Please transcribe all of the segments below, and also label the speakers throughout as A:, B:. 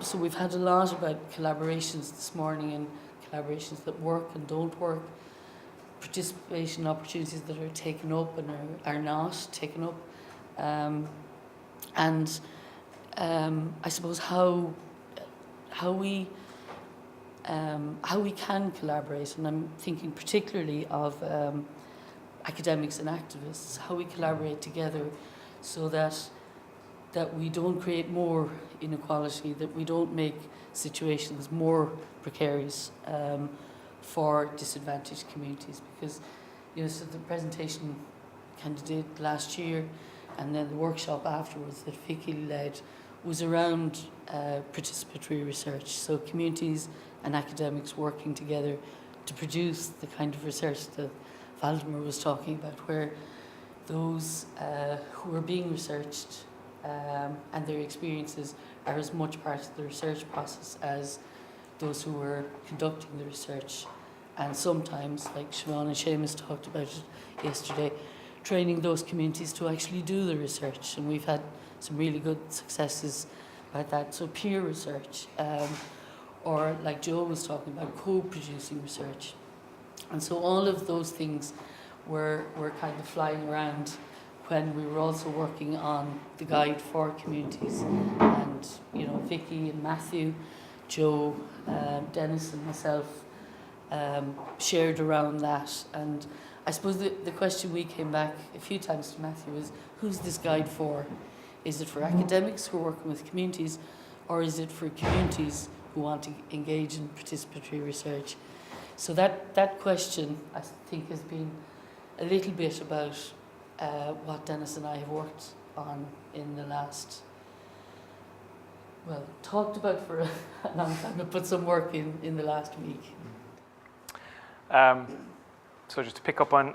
A: So we've had a lot about collaborations this morning, and collaborations that work and don't work, participation opportunities that are taken up and are not taken up, and I suppose how we can collaborate, and I'm thinking particularly of academics and activists, how we collaborate together so that we don't create more inequality, that we don't make situations more precarious for disadvantaged communities. Because, so the presentation kind of did last year, and then the workshop afterwards that Vicky led was around participatory research. So communities and academics working together to produce the kind of research that Valdemar was talking about, where those who are being researched and their experiences are as much part of the research process as those who were conducting the research. And sometimes, like Siobhan and Seamus talked about it yesterday, training those communities to actually do the research. And we've had some really good successes about that. So peer research, or like Joe was talking about, co-producing research. And so all of those things were kind of flying around when we were also working on the guide for communities. And, Vicky and Matthew, Joe, Denis and myself shared around that. And I suppose the question we came back a few times to Matthew is, who's this guide for? Is it for academics who are working with communities, or is it for communities who want to engage in participatory research? So that question, I think, has been a little bit about what Denis and I have worked on in the last, talked about for a long time, but put some work in the last week.
B: So just to pick up on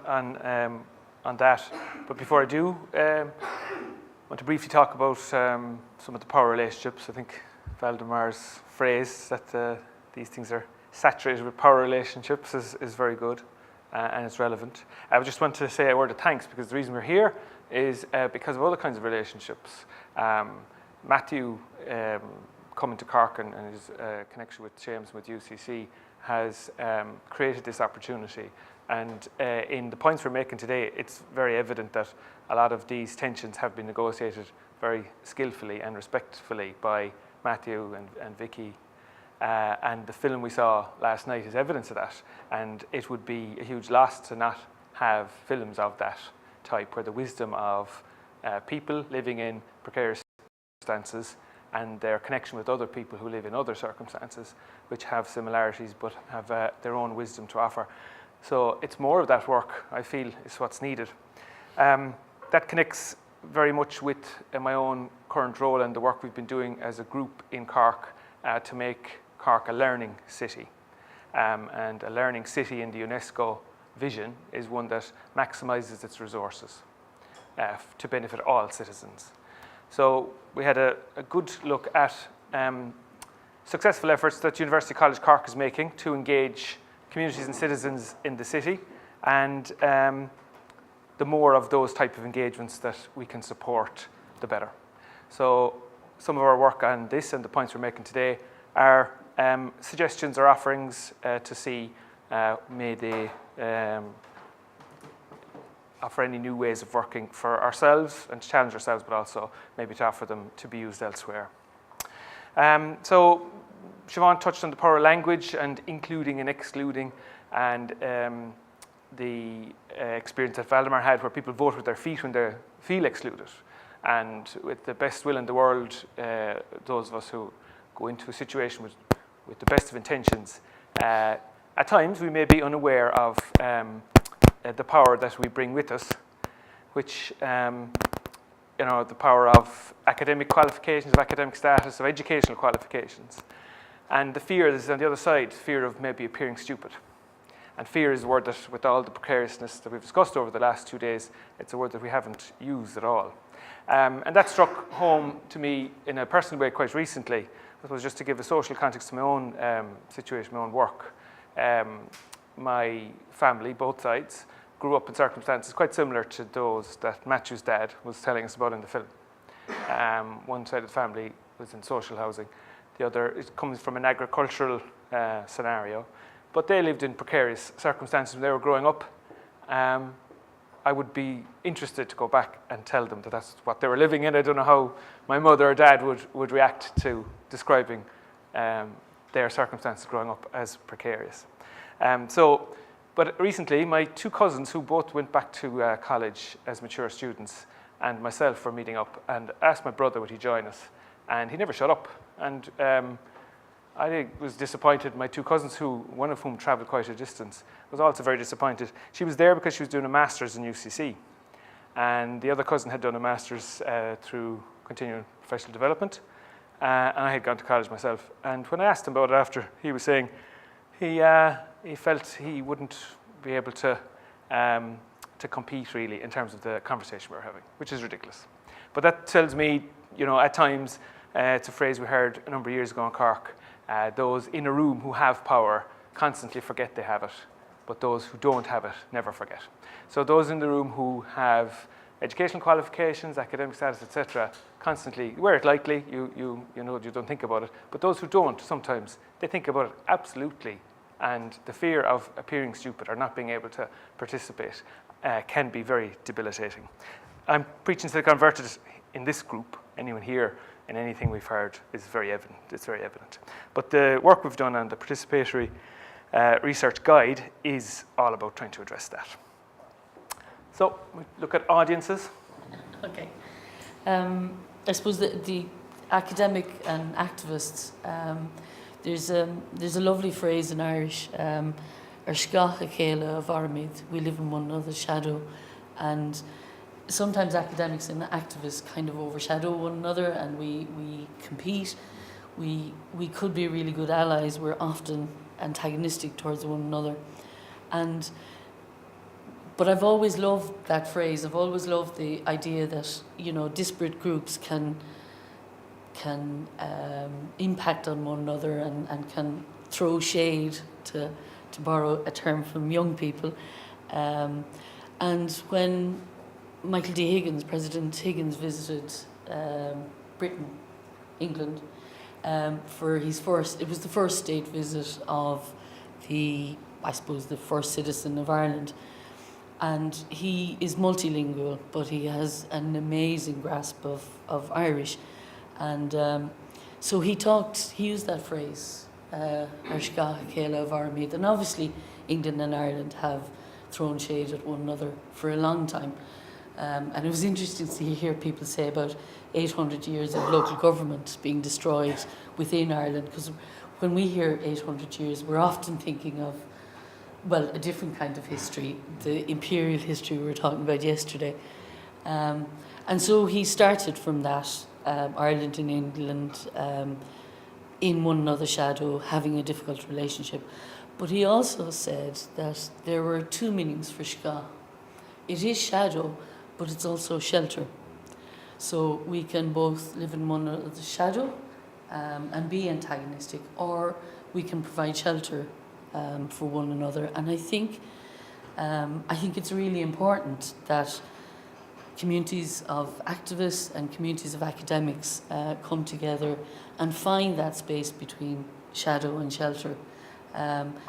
B: that, but before I do, I want to briefly talk about some of the power relationships. I think Valdemar's phrase that these things are saturated with power relationships is very good and it's relevant. I just want to say a word of thanks, because the reason we're here is because of other kinds of relationships. Matthew, coming to Cork and his connection with James with UCC has created this opportunity. And in the points we're making today, it's very evident that a lot of these tensions have been negotiated very skillfully and respectfully by Matthew and Vicky. And the film we saw last night is evidence of that. And it would be a huge loss to not have films of that type, where the wisdom of people living in precarious circumstances and their connection with other people who live in other circumstances, which have similarities but have their own wisdom to offer. So it's more of that work, I feel, is what's needed. That connects very much with my own current role and the work we've been doing as a group in Cork to make Cork a learning city. And a learning city in the UNESCO vision is one that maximizes its resources to benefit all citizens. So we had a good look at successful efforts that University College Cork is making to engage communities and citizens in the city, and the more of those type of engagements that we can support, the better. So some of our work on this and the points we're making today are suggestions or offerings to see may they offer any new ways of working for ourselves and to challenge ourselves, but also maybe to offer them to be used elsewhere. So Siobhan touched on the power of language and including and excluding, and the experience that Valdemar had, where people vote with their feet when they feel excluded. And with the best will in the world, those of us who go into a situation with the best of intentions, at times we may be unaware of the power that we bring with us, which, the power of academic qualifications, of academic status, of educational qualifications. And the fear is on the other side, fear of maybe appearing stupid. And fear is a word that, with all the precariousness that we've discussed over the last 2 days, it's a word that we haven't used at all. And that struck home to me in a personal way quite recently. It was just to give a social context to my own situation, my own work. My family, both sides, grew up in circumstances quite similar to those that Matthew's dad was telling us about in the film. One side of the family was in social housing, the other is comes from an agricultural scenario. But they lived in precarious circumstances when they were growing up. I would be interested to go back and tell them that that's what they were living in. I don't know how my mother or dad would react to describing their circumstances growing up as precarious. But recently, my two cousins, who both went back to college as mature students, and myself were meeting up and asked my brother would he join us. And he never shut up. And I was disappointed. My two cousins, one of whom travelled quite a distance, was also very disappointed. She was there because she was doing a master's in UCC. And the other cousin had done a master's through continuing professional development. And I had gone to college myself. And when I asked him about it after, he was saying he felt he wouldn't be able to compete really in terms of the conversation we were having, which is ridiculous. But that tells me, at times, it's a phrase we heard a number of years ago in Cork, those in a room who have power constantly forget they have it, but those who don't have it never forget. So those in the room who have educational qualifications, academic status, etc., constantly wear it lightly, you don't think about it, but those who don't, sometimes they think about it absolutely, and the fear of appearing stupid or not being able to participate can be very debilitating. I'm preaching to the converted in this group. Anyone here in anything we've heard is very evident. It's very evident. But the work we've done on the participatory research guide is all about trying to address that. So we look at audiences.
A: Okay. I suppose the academic and activists, there's a lovely phrase in Irish, Ar scath chéile of Aramid, we live in one another's shadow, and sometimes academics and activists kind of overshadow one another, and we compete. We could be really good allies. We're often antagonistic towards one another, but I've always loved that phrase. I've always loved the idea that disparate groups can impact on one another and can throw shade, to borrow a term from young people. And when Michael D. Higgins, President Higgins, visited Britain, England, for his it was the first state visit of the first citizen of Ireland. And he is multilingual, but he has an amazing grasp of Irish. And so he used that phrase, Ar scath chéile of Aramid. And obviously, England and Ireland have thrown shade at one another for a long time. And it was interesting to hear people say about 800 years of local government being destroyed within Ireland, because when we hear 800 years, we're often thinking of, well, a different kind of history, the imperial history we were talking about yesterday. And so he started from that, Ireland and England in one another's shadow, having a difficult relationship. But he also said that there were two meanings for scath. It is shadow, but it's also shelter. So we can both live in one another's shadow and be antagonistic, or we can provide shelter for one another. And I think it's really important that communities of activists and communities of academics come together and find that space between shadow and shelter.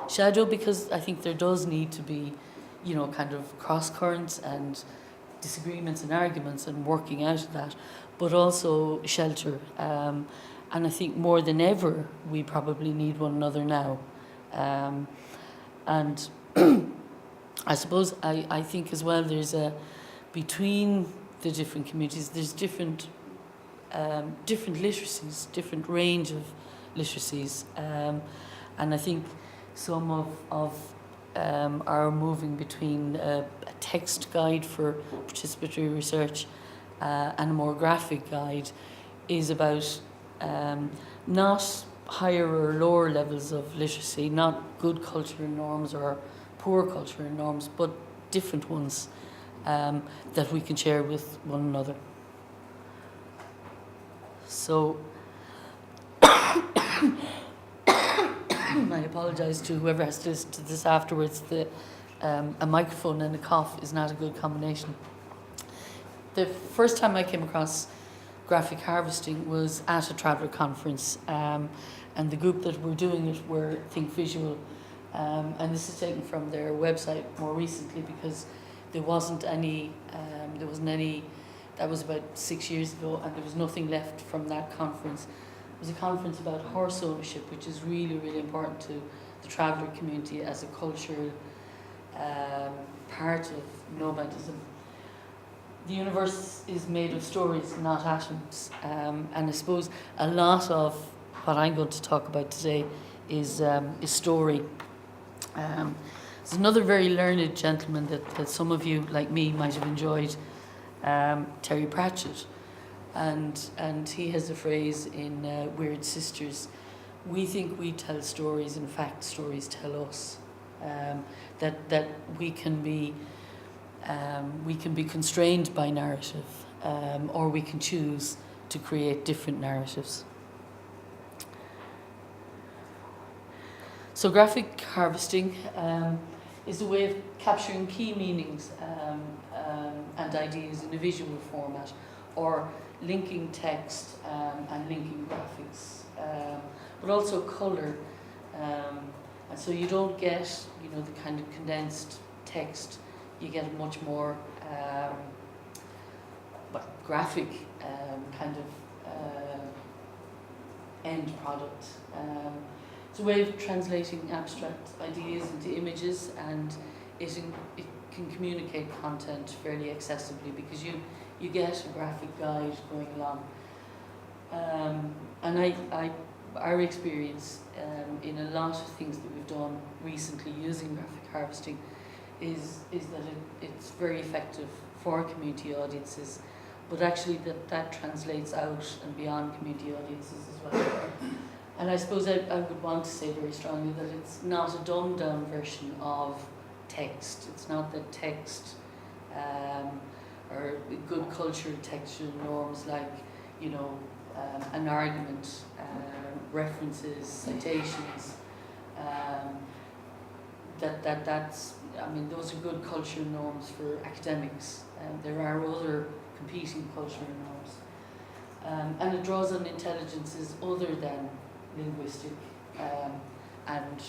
A: Shadow, because I think there does need to be, kind of cross currents and disagreements and arguments and working out of that, but also shelter. And I think more than ever, we probably need one another now. And I suppose I think as well between the different communities, there's different literacies, different range of literacies. And I think some of are moving between a text guide for participatory research and a more graphic guide is about not higher or lower levels of literacy, not good cultural norms or poor cultural norms, but different ones that we can share with one another. So I apologise to whoever has to listen to this afterwards. A microphone and a cough is not a good combination. The first time I came across graphic harvesting was at a traveller conference, and the group that were doing it were Think Visual, and this is taken from their website more recently because there wasn't any, that was about 6 years ago, and there was nothing left from that conference. It was a conference about horse ownership, which is really, really important to the traveller community as a cultural part of nomadism. The universe is made of stories, not atoms, and I suppose a lot of what I'm going to talk about today is story. There's another very learned gentleman that some of you, like me, might have enjoyed, Terry Pratchett, and he has a phrase in Weird Sisters: "We think we tell stories, in fact stories tell us." That we can be constrained by narrative, or we can choose to create different narratives. So graphic harvesting is a way of capturing key meanings and ideas in a visual format, or linking text and linking graphics, but also colour. And so you don't get, the kind of condensed text. You get a much more graphic kind of end product. It's a way of translating abstract ideas into images, and it can communicate content fairly accessibly because you get a graphic guide going along. And our experience in a lot of things that we've done recently using graphic harvesting is that it's very effective for community audiences, but actually that translates out and beyond community audiences as well. And I suppose I would want to say very strongly that it's not a dumbed down version of text. It's not that text or good cultural textual norms like, an argument, references, citations, those are good cultural norms for academics. There are other competing cultural norms. And it draws on intelligences other than linguistic, and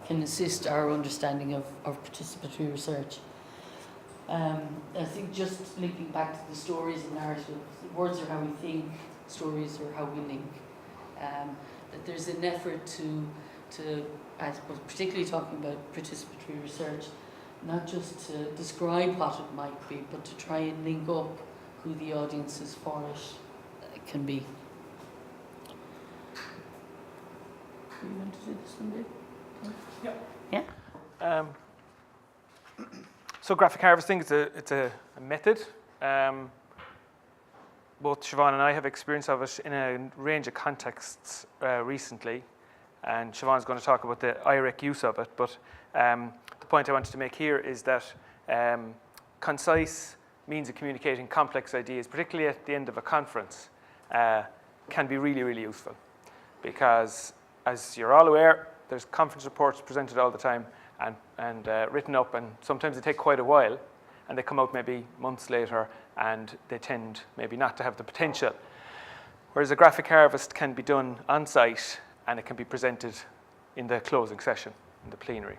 A: can assist our understanding of participatory research. I think just linking back to the stories and narratives, words are how we think, stories are how we link. That there's an effort to I suppose, particularly talking about participatory research, not just to describe what it might be, but to try and link up who the audiences for it can be. You want to do this one, Dave? Yeah.
B: So graphic harvesting it's a method. Both Siobhan and I have experience of it in a range of contexts recently, and Siobhan's going to talk about the IREC use of it. But the point I wanted to make here is that concise means of communicating complex ideas, particularly at the end of a conference, can be really, really useful, because as you're all aware, there's conference reports presented all the time and written up, and sometimes they take quite a while, and they come out maybe months later, and they tend maybe not to have the potential. Whereas a graphic harvest can be done on site, and it can be presented in the closing session, in the plenary.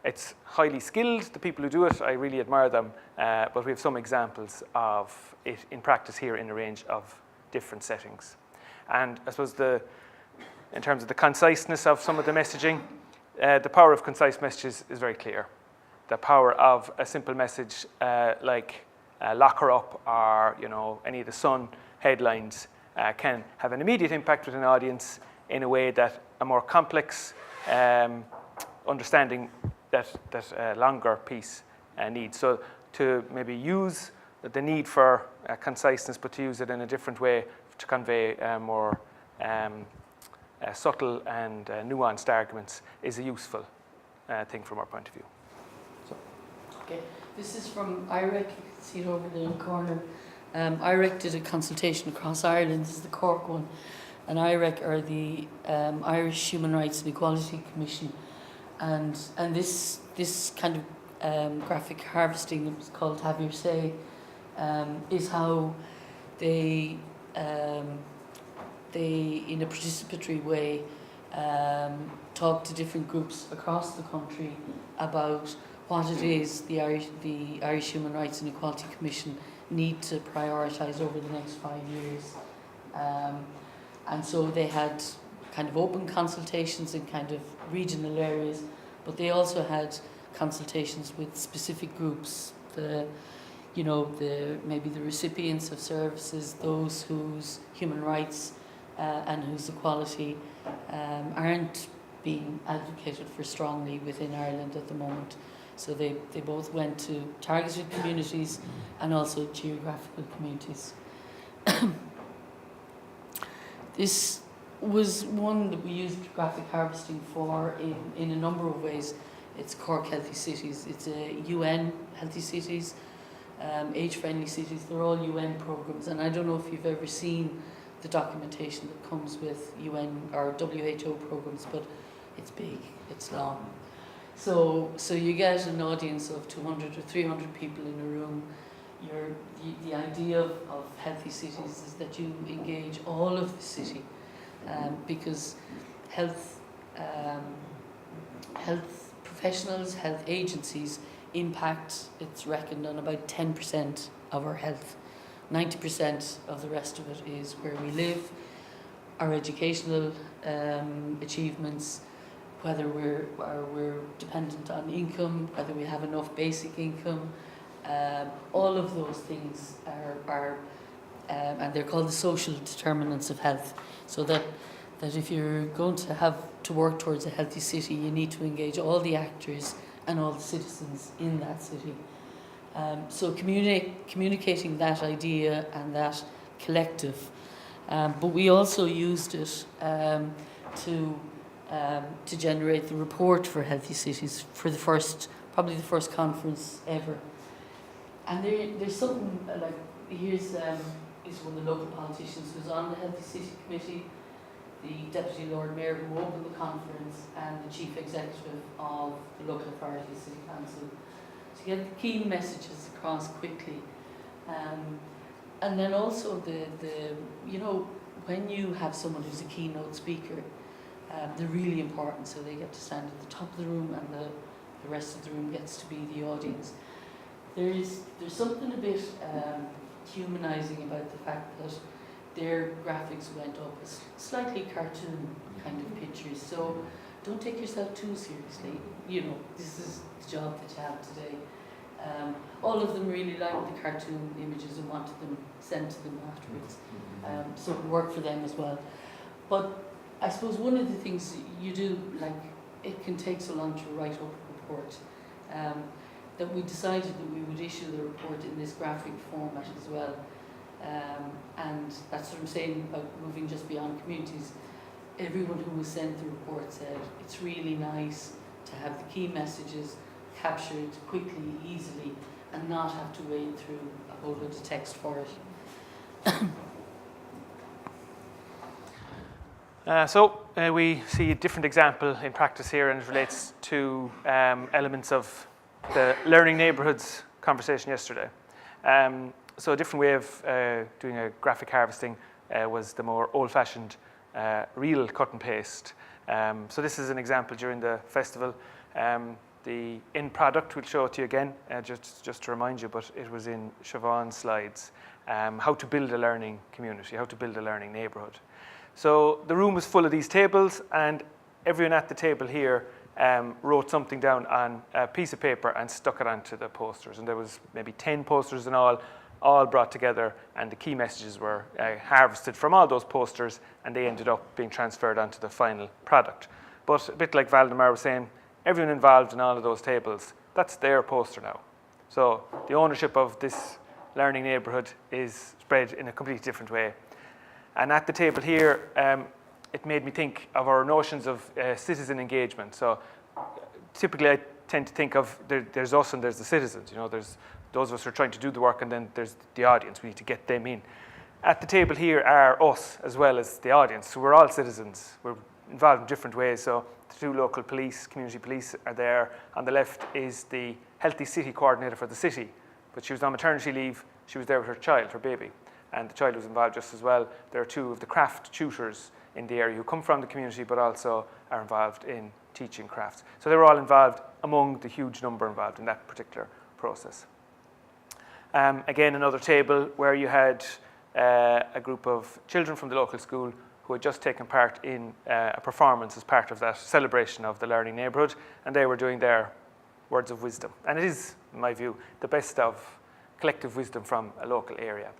B: It's highly skilled, the people who do it, I really admire them, but we have some examples of it in practice here in a range of different settings. And I suppose in terms of the conciseness of some of the messaging, the power of concise messages is very clear. The power of a simple message like lock her up, or any of the Sun headlines can have an immediate impact with an audience in a way that a more complex understanding that a longer piece needs. So to maybe use the need for conciseness, but to use it in a different way to convey more subtle and nuanced arguments is a useful thing from our point of view. So.
A: Okay, this is from IREC. You can see it over there in the corner. IREC did a consultation across Ireland. This is the Cork one. And IREC are the Irish Human Rights and Equality Commission. And this kind of graphic harvesting, it was called Have Your Say, is how they they, in a participatory way, talk to different groups across the country about what it is the Irish Human Rights and Equality Commission need to prioritise over the next 5 years. And so they had kind of open consultations in kind of regional areas, but they also had consultations with specific groups, maybe the recipients of services, those whose human rights and whose equality aren't being advocated for strongly within Ireland at the moment. So they both went to targeted communities and also geographical communities. This was one that we used graphic harvesting for in a number of ways. It's Cork Healthy Cities. It's a UN Healthy Cities, age-friendly cities. They're all UN programs, and I don't know if you've ever seen the documentation that comes with UN or WHO programs, but it's big, it's long. So you get an audience of 200 or 300 people in a room. The idea of healthy cities is that you engage all of the city, because health professionals, health agencies impact, it's reckoned, on about 10% of our health. 90% of the rest of it is where we live, our educational achievements, whether we're dependent on income, whether we have enough basic income. All of those things are and they're called the social determinants of health. So that if you're going to have to work towards a healthy city, you need to engage all the actors and all the citizens in that city. So communicating that idea and that collective. But we also used it to generate the report for Healthy Cities for probably the first conference ever. And there's something like, here's one of the local politicians who's on the Healthy City Committee, the Deputy Lord Mayor who opened the conference, and the Chief Executive of the local authority, City Council, to get the key messages across quickly. And then also when you have someone who's a keynote speaker, they're really important, so they get to stand at the top of the room and the rest of the room gets to be the audience. There's something a bit humanising about the fact that their graphics went up as slightly cartoon kind of pictures, so don't take yourself too seriously. This is the job that you have today. All of them really liked the cartoon images and wanted them sent to them afterwards, so it worked for them as well. But I suppose one of the things you do, like, it can take so long to write up a report, that we decided that we would issue the report in this graphic format as well. And that's what I'm saying about moving just beyond communities. Everyone who was sent the report said it's really nice to have the key messages captured quickly, easily, and not have to wade through a whole lot of text for it.
B: We see a different example in practice here, and it relates to elements of the learning neighbourhoods conversation yesterday. So a different way of doing a graphic harvesting was the more old-fashioned real cut and paste. So this is an example during the festival. The end product, we'll show it to you again, just to remind you, but it was in Siobhan's slides. How to build a learning community, how to build a learning neighbourhood. So the room was full of these tables, and everyone at the table here wrote something down on a piece of paper and stuck it onto the posters. And there was maybe 10 posters in all brought together, and the key messages were harvested from all those posters, and they ended up being transferred onto the final product. But a bit like Valdemar was saying, everyone involved in all of those tables, that's their poster now. So the ownership of this learning neighbourhood is spread in a completely different way. And at the table here, it made me think of our notions of citizen engagement. So typically I tend to think of there's us and there's the citizens. There's those of us who are trying to do the work, and then there's the audience. We need to get them in. At the table here are us as well as the audience. So we're all citizens. We're involved in different ways. So the two local police, community police, are there. On the left is the Healthy City coordinator for the city, but she was on maternity leave. She was there with her child, her baby. and the child who's involved just as well. There are 2 of the craft tutors in the area who come from the community but also are involved in teaching crafts. So they were all involved among the huge number involved in that particular process. Again, another table where you had a group of children from the local school who had just taken part in a performance as part of that celebration of the learning neighbourhood, and they were doing their words of wisdom. And it is, in my view, the best of collective wisdom from a local area.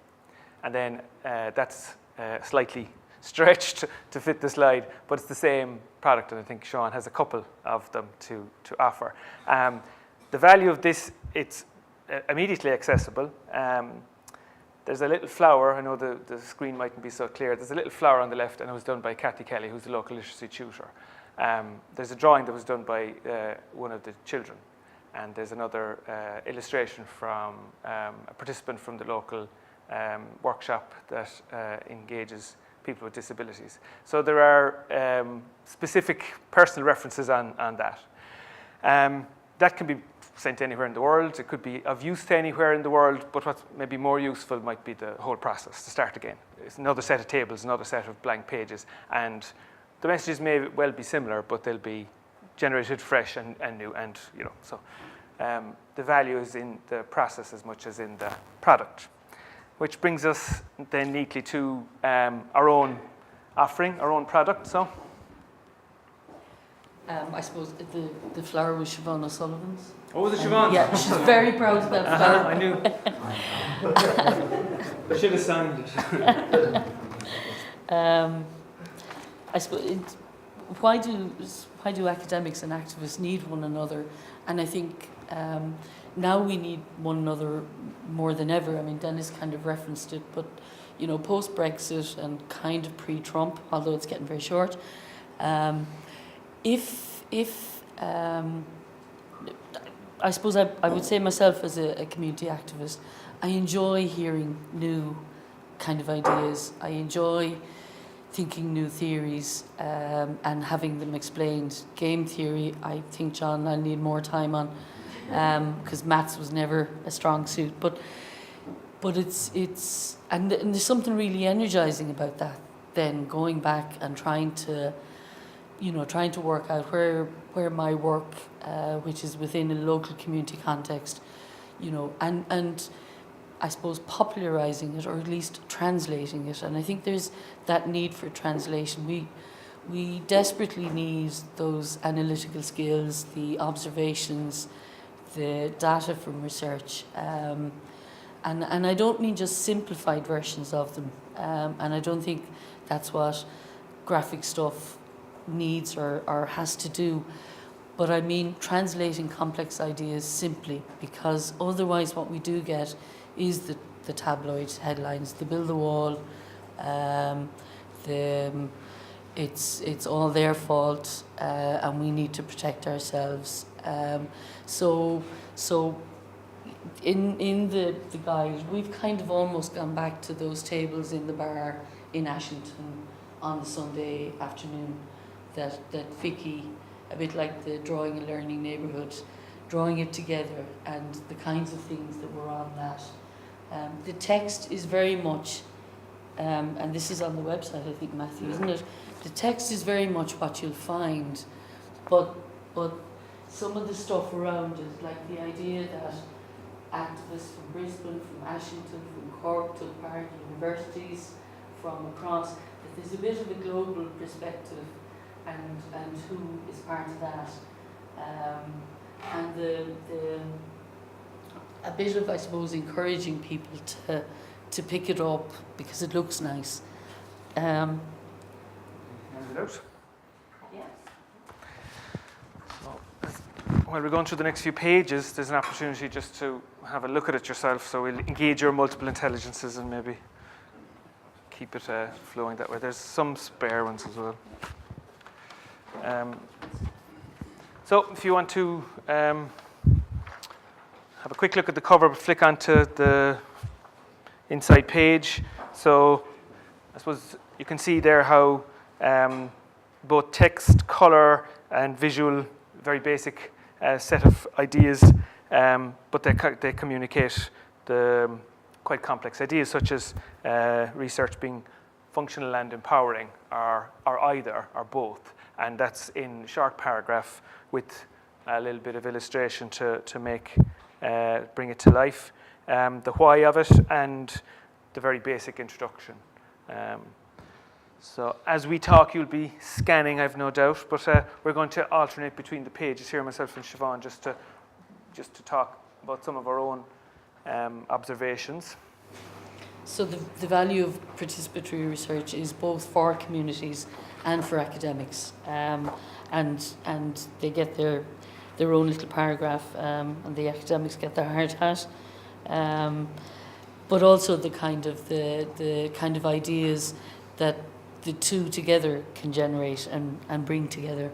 B: And then that's slightly stretched to fit the slide, but it's the same product, and I think Siobhan has a couple of them to offer. The value of this, it's immediately accessible. There's a little flower. I know the screen mightn't be so clear. There's a little flower on the left, and it was done by Kathy Kelly, who's the local literacy tutor. There's a drawing that was done by one of the children, and there's another illustration from a participant from the local workshop that engages people with disabilities. So there are specific personal references on that. That can be sent anywhere in the world. It could be of use to anywhere in the world, but what's maybe more useful might be the whole process, to start again. It's another set of tables, another set of blank pages, and the messages may well be similar, but they'll be generated fresh and new, and so the value is in the process as much as in the product. Which brings us then neatly to our own offering, our own product. So,
A: I suppose the flower was Siobhan O'Sullivan's.
B: Oh, was it Siobhan?
A: Yeah, she's very proud of that flower.
B: I knew. I should have signed it.
A: I suppose why do academics and activists need one another? And I think now we need one another more than ever. I mean, Denis kind of referenced it, but post-Brexit and kind of pre-Trump, although it's getting very short. If I suppose I would say myself as a community activist, I enjoy hearing new kind of ideas. I enjoy thinking new theories and having them explained. Game theory, I think, John, I'll need more time on, because maths was never a strong suit. But it's and there's something really energizing about that. Then going back and trying to work out where my work, which is within a local community context, and I suppose popularizing it, or at least translating it. And I think there's that need for translation. We desperately need those analytical skills, the observations, the data from research, and I don't mean just simplified versions of them. And I don't think that's what graphic stuff needs or has to do. But I mean translating complex ideas simply, because otherwise what we do get is the tabloid headlines, the build the wall, it's all their fault, and we need to protect ourselves. So in the guide, we've kind of almost gone back to those tables in the bar in Ashington on the Sunday afternoon that Vicky, a bit like the Drawing a Learning Neighbourhood, drawing it together, and the kinds of things that were on that. The text is very much, and this is on the website, I think, Matthew, isn't it? The text is very much what you'll find, but some of the stuff around it, like the idea that activists from Brisbane, from Ashington, from Cork took part, universities from across, that there's a bit of a global perspective and who is part of that. And a bit of, I suppose, encouraging people to pick it up because it looks nice.
B: Hand it out.
A: Yes.
B: So, while we're going through the next few pages, there's an opportunity just to have a look at it yourself. So we'll engage your multiple intelligences and maybe keep it flowing that way. There's some spare ones as well. So if you want to have a quick look at the cover, flick onto the inside page. So I suppose you can see there how both text, colour and visual, very basic set of ideas, but they communicate the quite complex ideas, such as research being functional and empowering, or either, or both. And that's in short paragraph with a little bit of illustration to bring it to life. The why of it and the very basic introduction. So as we talk, you'll be scanning, I've no doubt, but we're going to alternate between the pages here, myself and Siobhan, just to talk about some of our own observations.
A: So the value of participatory research is both for communities and for academics, and they get their own little paragraph, and the academics get their hard hat, but also the kind of ideas that the two together can generate and bring together.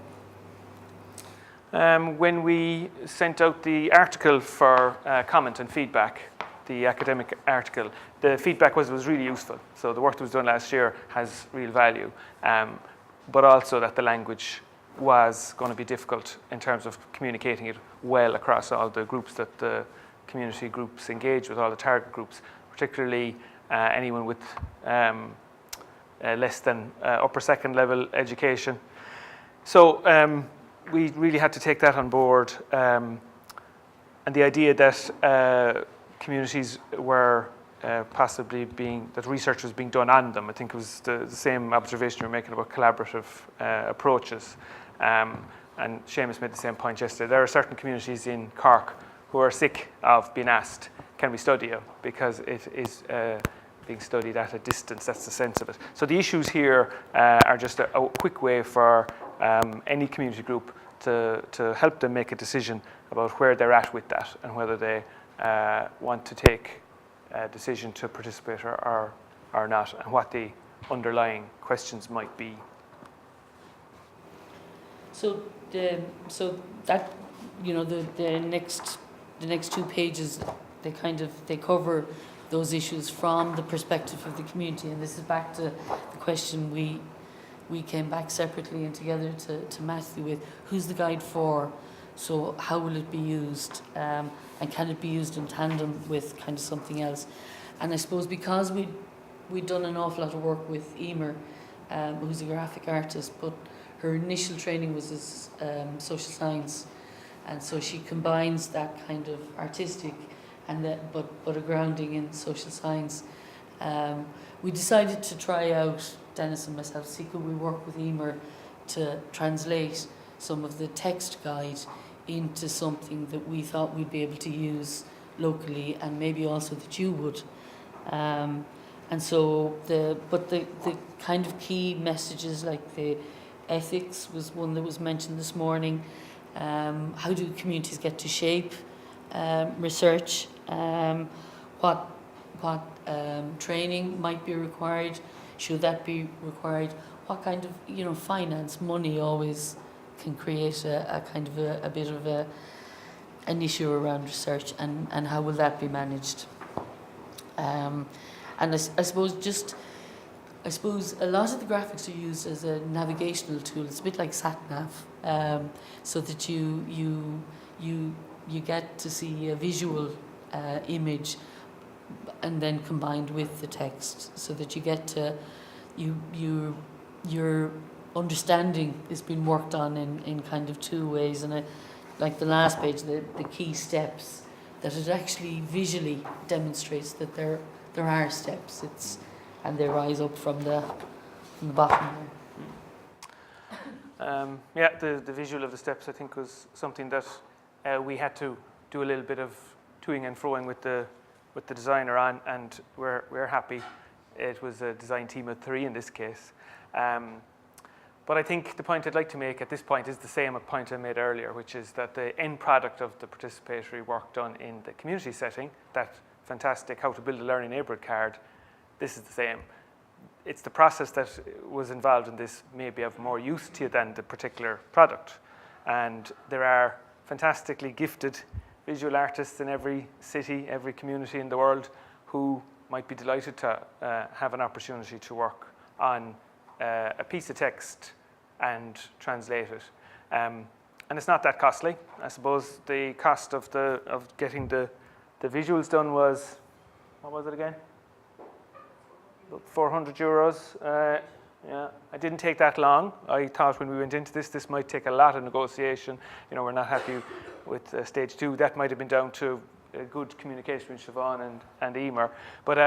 B: When we sent out the article for comment and feedback, the academic article, the feedback was really useful. So the work that was done last year has real value, but also that the language was going to be difficult in terms of communicating it well across all the groups that the community groups engage with, all the target groups, particularly anyone with less than upper second level education. So we really had to take that on board, and the idea that communities were possibly that research was being done on them. I think it was the same observation you were making about collaborative approaches, and Seamus made the same point yesterday. There are certain communities in Cork who are sick of being asked, can we study you? Because it is being studied at a distance. That's the sense of it. So the issues here are just a quick way for any community group to help them make a decision about where they're at with that and whether they want to take a decision to participate or not, and what the underlying questions might be.
A: So that, you know, the next 2 pages, they cover those issues from the perspective of the community, and this is back to the question we came back separately and together to Matthew with: who's the guide for? So how will it be used? And can it be used in tandem with kind of something else? And I suppose because we'd done an awful lot of work with Emer, who's a graphic artist, but her initial training was as social science, and so she combines that kind of artistic and that, but a grounding in social science. We decided to try out, Denis and myself, see could we work with Emer to translate some of the text guide into something that we thought we'd be able to use locally, and maybe also that you would. And so the kind of key messages, like the ethics was one that was mentioned this morning. How do communities get to shape research? What training might be required? Should that be required? What kind of finance, money always can create a kind of a bit of an issue around research, and how will that be managed? And I suppose a lot of the graphics are used as a navigational tool. It's a bit like sat-nav, so that you get to see a visual image, and then combined with the text, so that you get to your understanding is being worked on in kind of 2 ways. And like the last page, the key steps, that it actually visually demonstrates that there are steps. And they rise up from the bottom there.
B: The visual of the steps, I think, was something that we had to do a little bit of toing and froing with the designer on, and we're happy. It was a design team of 3 in this case. But I think the point I'd like to make at this point is the same point I made earlier, which is that the end product of the participatory work done in the community setting, that fantastic How to Build a Learning Neighbourhood card, this is the same. It's the process that was involved in this may be of more use to you than the particular product. And there are fantastically gifted visual artists in every city, every community in the world who might be delighted to have an opportunity to work on a piece of text and translate it. And it's not that costly. I suppose the cost of getting the visuals done was what was it again? About €400. Yeah, I didn't take that long. I thought when we went into this might take a lot of negotiation. You know, we're not happy with stage 2. That might have been down to good communication with Siobhan and Emer. But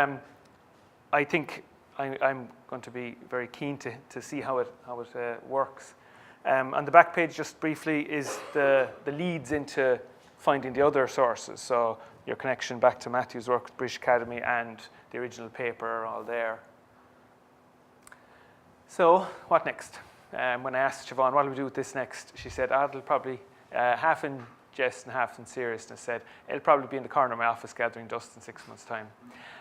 B: I think I'm going to be very keen to see how it works. On the back page, just briefly, is the leads into finding the other sources. So your connection back to Matthew's work at British Academy and the original paper are all there. So what next? When I asked Siobhan, what do we do with this next? She said, it'll probably, half in jest and half in seriousness, said, it'll probably be in the corner of my office gathering dust in 6 months' time.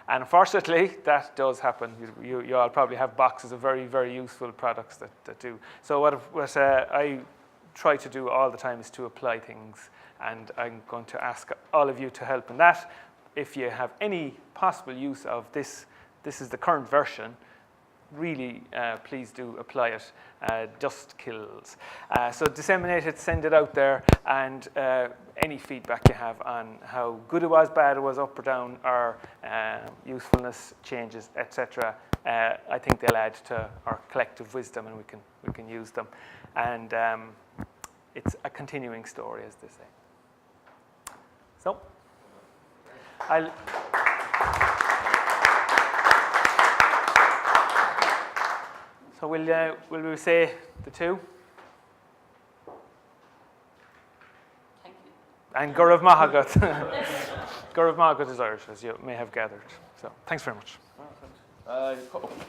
B: And unfortunately, that does happen. You all probably have boxes of very, very useful products that do. So what I try to do all the time is to apply things. And I'm going to ask all of you to help in that. If you have any possible use of this is the current version, really, please do apply it. Dust kills. So disseminate it, send it out there, and any feedback you have on how good it was, bad it was, up or down, or usefulness changes, etc. I think they'll add to our collective wisdom, and we can use them. And it's a continuing story, as they say. So So will we say the two?
A: Thank you.
B: And Gaurav Mahagat. Gaurav Mahagat is Irish, as you may have gathered. So thanks very much.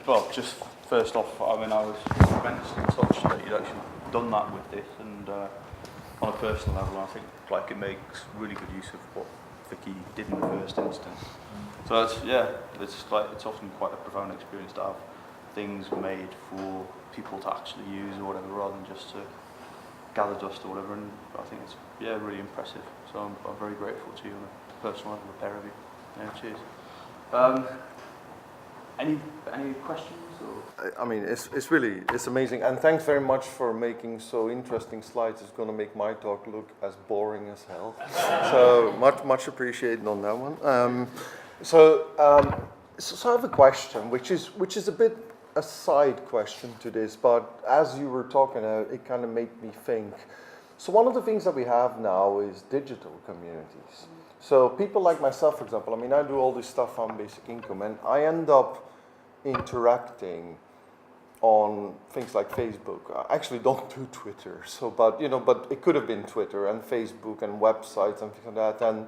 C: Well, just first off, I mean, I was tremendously touched that you'd actually done that with this, and on a personal level, I think like it makes really good use of what Vicky did in the first instance. So it's often quite a profound experience to have things made for people to actually use or whatever, rather than just to gather dust or whatever. And I think it's really impressive. So I'm very grateful to you on a personal level, the pair of you. Yeah, cheers. Any questions? Or?
D: I mean, it's amazing, and thanks very much for making so interesting slides. It's going to make my talk look as boring as hell. So much appreciated on that one. So I have a question, which is a bit a side question to this, but as you were talking, it kind of made me think. So one of the things that we have now is digital communities. So people like myself, for example, I mean, I do all this stuff on Basic Income, and I end up interacting on things like Facebook. I actually don't do Twitter, but it could have been Twitter and Facebook and websites and things like that,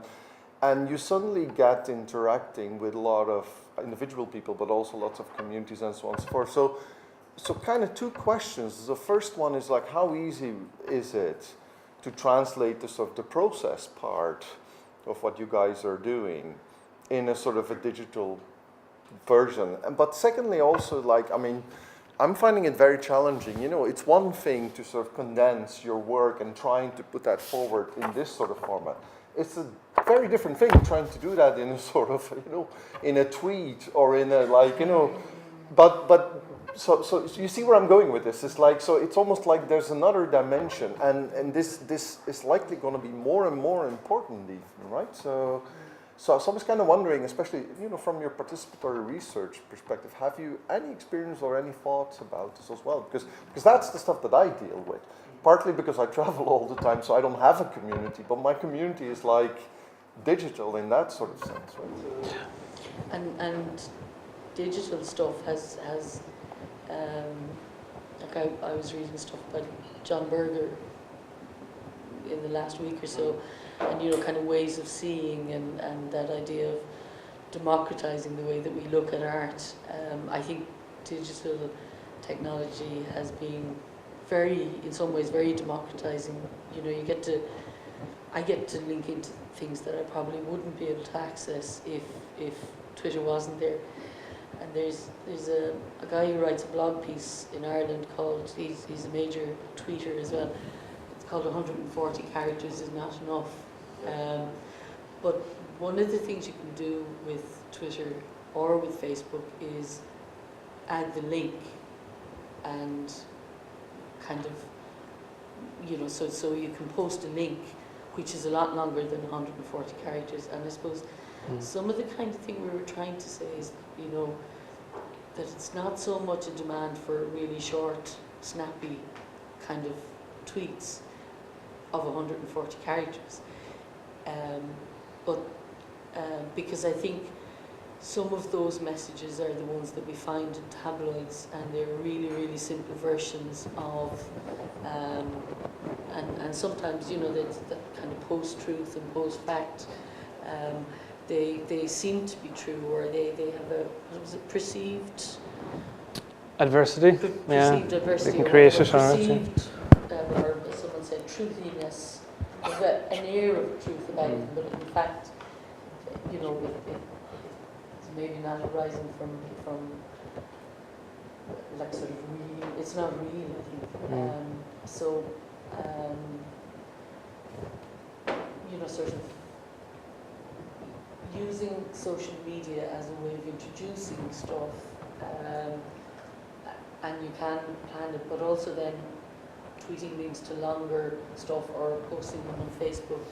D: and you suddenly get interacting with a lot of individual people, but also lots of communities and so on and so forth. So kind of two questions. The first one is like, how easy is it to translate the sort of the process part of what you guys are doing in a sort of a digital version? But secondly, also, like, I mean, I'm finding it very challenging. It's one thing to sort of condense your work and trying to put that forward in this sort of format. It's a very different thing trying to do that in a sort of, in a tweet or in a, like, but so you see where I'm going with this. It's like, so it's almost like there's another dimension, and this is likely going to be more and more important even, right? So I was kind of wondering, especially, from your participatory research perspective, have you any experience or any thoughts about this as well? Because that's the stuff that I deal with. Partly because I travel all the time, so I don't have a community, but my community is like digital in that sort of sense, right?
A: And digital stuff has like I was reading stuff about John Berger in the last week or so, and kind of ways of seeing and that idea of democratizing the way that we look at art. I think digital technology has been in some ways very democratizing. I get to link into things that I probably wouldn't be able to access if Twitter wasn't there. And there's a guy who writes a blog piece in Ireland called, he's a major tweeter as well, it's called 140 characters is not enough. But one of the things you can do with Twitter or with Facebook is add the link and kind of, so you can post a link which is a lot longer than 140 characters. And I suppose Some of the kind of thing we were trying to say is, you know, that it's not so much a demand for really short, snappy kind of tweets of 140 characters. But because I think some of those messages are the ones that we find in tabloids, and they're really, really simple versions of, and sometimes, you know, that kind of post-truth and post-fact, they seem to be true, or they have a, what was it, perceived
B: adversity.
A: Perceived adversity.
B: They can create it,
A: perceived, or as someone said, truthiness. There's an air of truth about it, but in fact, you know, it's maybe not arising from like sort of real. It's not real, I think. You know, sort of using social media as a way of introducing stuff, and you can plan it, but also then tweeting links to longer stuff or posting them on Facebook,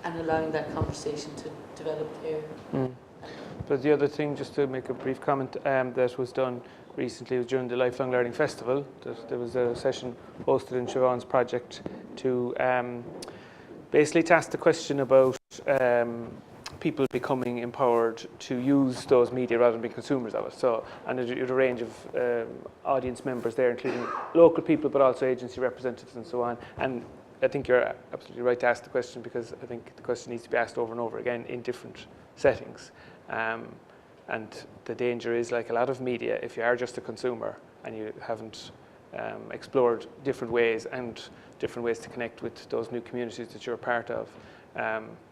A: and allowing that conversation to develop there.
B: But the other thing, just to make a brief comment, that was done recently was during the Lifelong Learning Festival. There was a session hosted in Siobhan's project to basically ask the question about people becoming empowered to use those media rather than being consumers of it. So, and there's a range of audience members there, including local people, but also agency representatives and so on. And I think you're absolutely right to ask the question, because I think the question needs to be asked over and over again in different settings. And the danger is, like a lot of media, if you are just a consumer and you haven't explored different ways to connect with those new communities that you're a part of,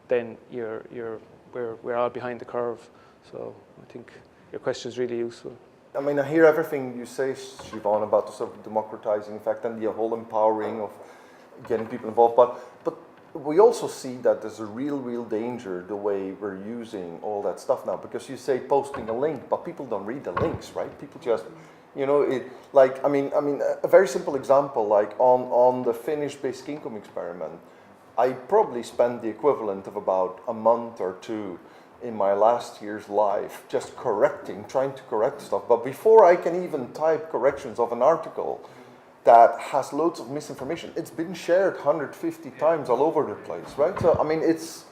B: then we're all behind the curve. So I think your question is really useful.
D: I mean, I hear everything you say, Siobhan, about the sort of democratizing effect and the whole empowering of getting people involved. But we also see that there's a real danger the way we're using all that stuff now, because you say posting a link, but people don't read the links, right? People just, you know, I mean, a very simple example, like on the Finnish basic income experiment, I probably spent the equivalent of about a month or two in my last year's life just trying to correct stuff. But before I can even type corrections of an article that has loads of misinformation, it's been shared 150 times all over the place, right? So, I mean, it's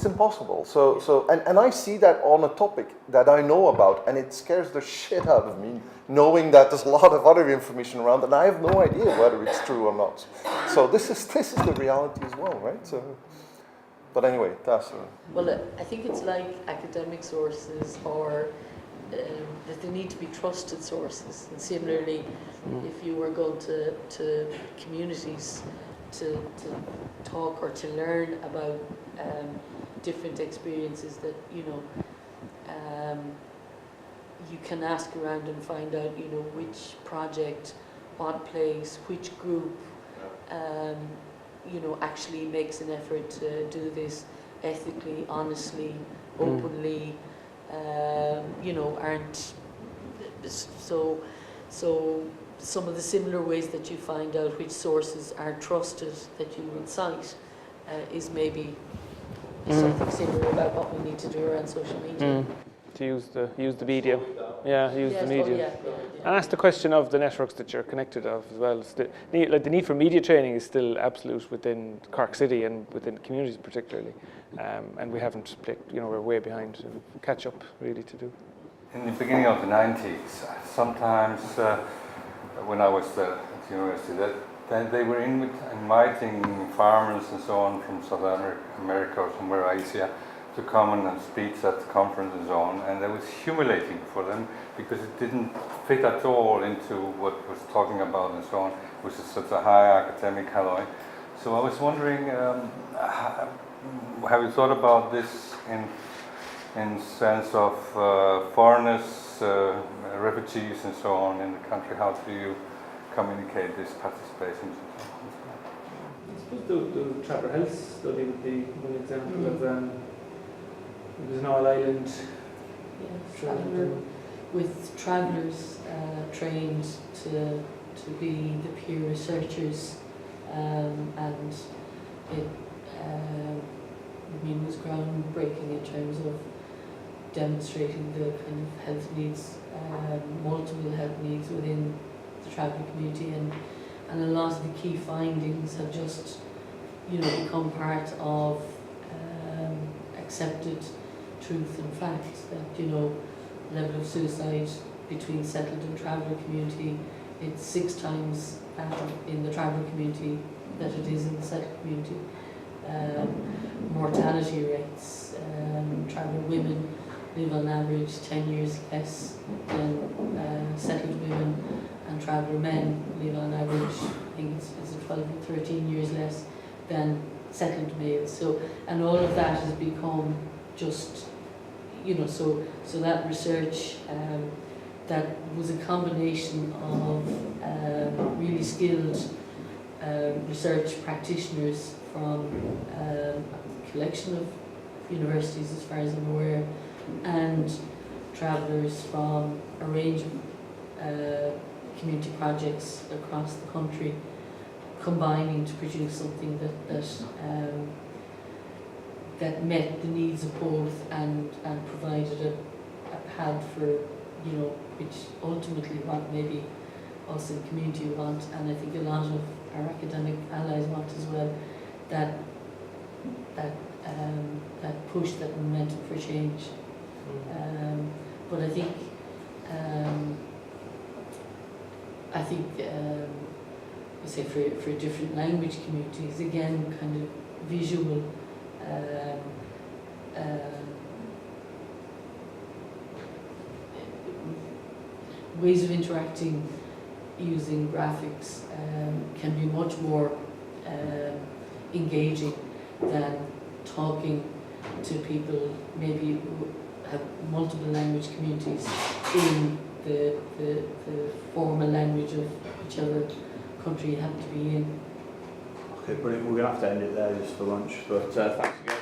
D: impossible. And I see that on a topic that I know about, and it scares the shit out of me, knowing that there's a lot of other information around, and I have no idea whether it's true or not. So this is the reality as well, right? So, but anyway, that's.
A: Well, I think it's like academic sources, or that they need to be trusted sources. And similarly, if you were going to communities to talk or to learn about different experiences, that, you know, you can ask around and find out, you know, which project, what place, which group, you know, actually makes an effort to do this ethically, honestly, openly, you know, aren't so some of the similar ways that you find out which sources are trusted that you would cite is maybe something similar about what we need to do around social media.
B: To use the media. Yeah, use the media.
A: Yeah.
B: And that's the question of the networks that you're connected of as well. The need for media training is still absolute within Cork City and within communities particularly. And we haven't, you know, we're way behind. Catch up really to do.
E: In the beginning of the 90s, sometimes when I was at university, that they were inviting farmers and so on from South America or somewhere Asia to come and speak at the conference and so on, and that was humiliating for them because it didn't fit at all into what was talking about and so on, which is such a high academic alloy. So I was wondering, have you thought about this in sense of foreigners, refugees and so on in the country? How do you communicate this participation?
B: I suppose the Traveller Health study would be one example of there's an Isle Island.
A: With travellers trained to be the peer researchers, and it was great groundbreaking in terms of demonstrating the kind of health needs, multiple health needs within the traveller community, and a lot of the key findings have just, you know, become part of accepted truth and fact that, you know, level of suicide between settled and traveller community, it's 6 times in the traveller community that it is in the settled community. Mortality rates, traveller women live on average 10 years less than settled women, and traveller men live on average, I think it's 12 or 13 years less than settled males. So, and all of that has become just, you know, so that research that was a combination of really skilled research practitioners from a collection of universities, as far as I'm aware, and travellers from a range of community projects across the country, combining to produce something that met the needs of both and provided a path for, you know, which ultimately what maybe us in the community want, and I think a lot of our academic allies want as well, that push, that momentum for change. But I think you say for different language communities, again, kind of visual ways of interacting using graphics can be much more engaging than talking to people maybe who have multiple language communities in the formal language of whichever country you happen to be in.
C: Okay, brilliant. We're going to have to end it there just for lunch, but thanks again.